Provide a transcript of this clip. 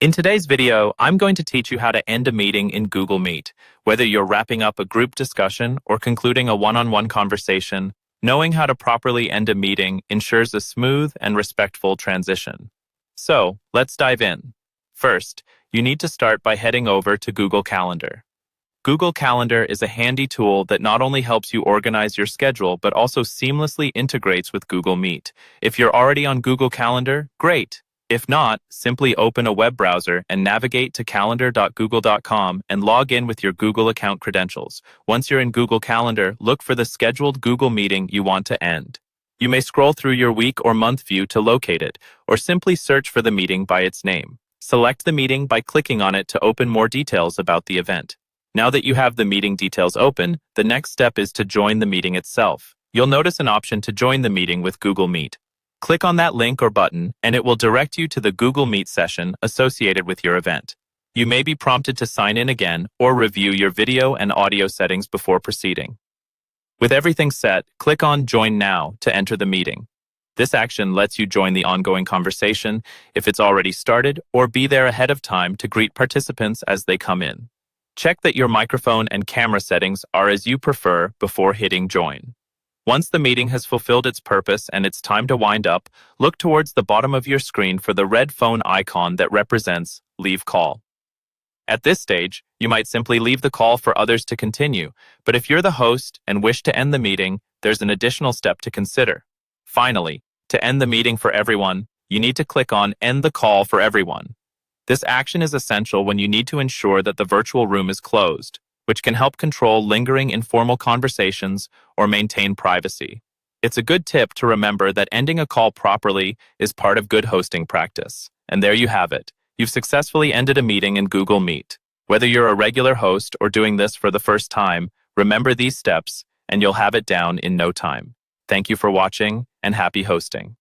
In today's video, I'm going to teach you how to end a meeting in Google Meet. Whether you're wrapping up a group discussion or concluding a one-on-one conversation, knowing how to properly end a meeting ensures a smooth and respectful transition. So, let's dive in. First, you need to start by heading over to Google Calendar. Google Calendar is a handy tool that not only helps you organize your schedule, but also seamlessly integrates with Google Meet. If you're already on Google Calendar, great. If not, simply open a web browser and navigate to calendar.google.com and log in with your Google account credentials. Once you're in Google Calendar, look for the scheduled Google meeting you want to end. You may scroll through your week or month view to locate it, or simply search for the meeting by its name. Select the meeting by clicking on it to open more details about the event. Now that you have the meeting details open, the next step is to join the meeting itself. You'll notice an option to join the meeting with Google Meet. Click on that link or button, and it will direct you to the Google Meet session associated with your event. You may be prompted to sign in again or review your video and audio settings before proceeding. With everything set, click on Join Now to enter the meeting. This action lets you join the ongoing conversation if it's already started, or be there ahead of time to greet participants as they come in. Check that your microphone and camera settings are as you prefer before hitting Join. Once the meeting has fulfilled its purpose and it's time to wind up, look towards the bottom of your screen for the red phone icon that represents Leave Call. At this stage, you might simply leave the call for others to continue, but if you're the host and wish to end the meeting, there's an additional step to consider. Finally, to end the meeting for everyone, you need to click on End the Call for Everyone. This action is essential when you need to ensure that the virtual room is closed, which can help control lingering informal conversations or maintain privacy. It's a good tip to remember that ending a call properly is part of good hosting practice. And there you have it. You've successfully ended a meeting in Google Meet. Whether you're a regular host or doing this for the first time, remember these steps and you'll have it down in no time. Thank you for watching and happy hosting.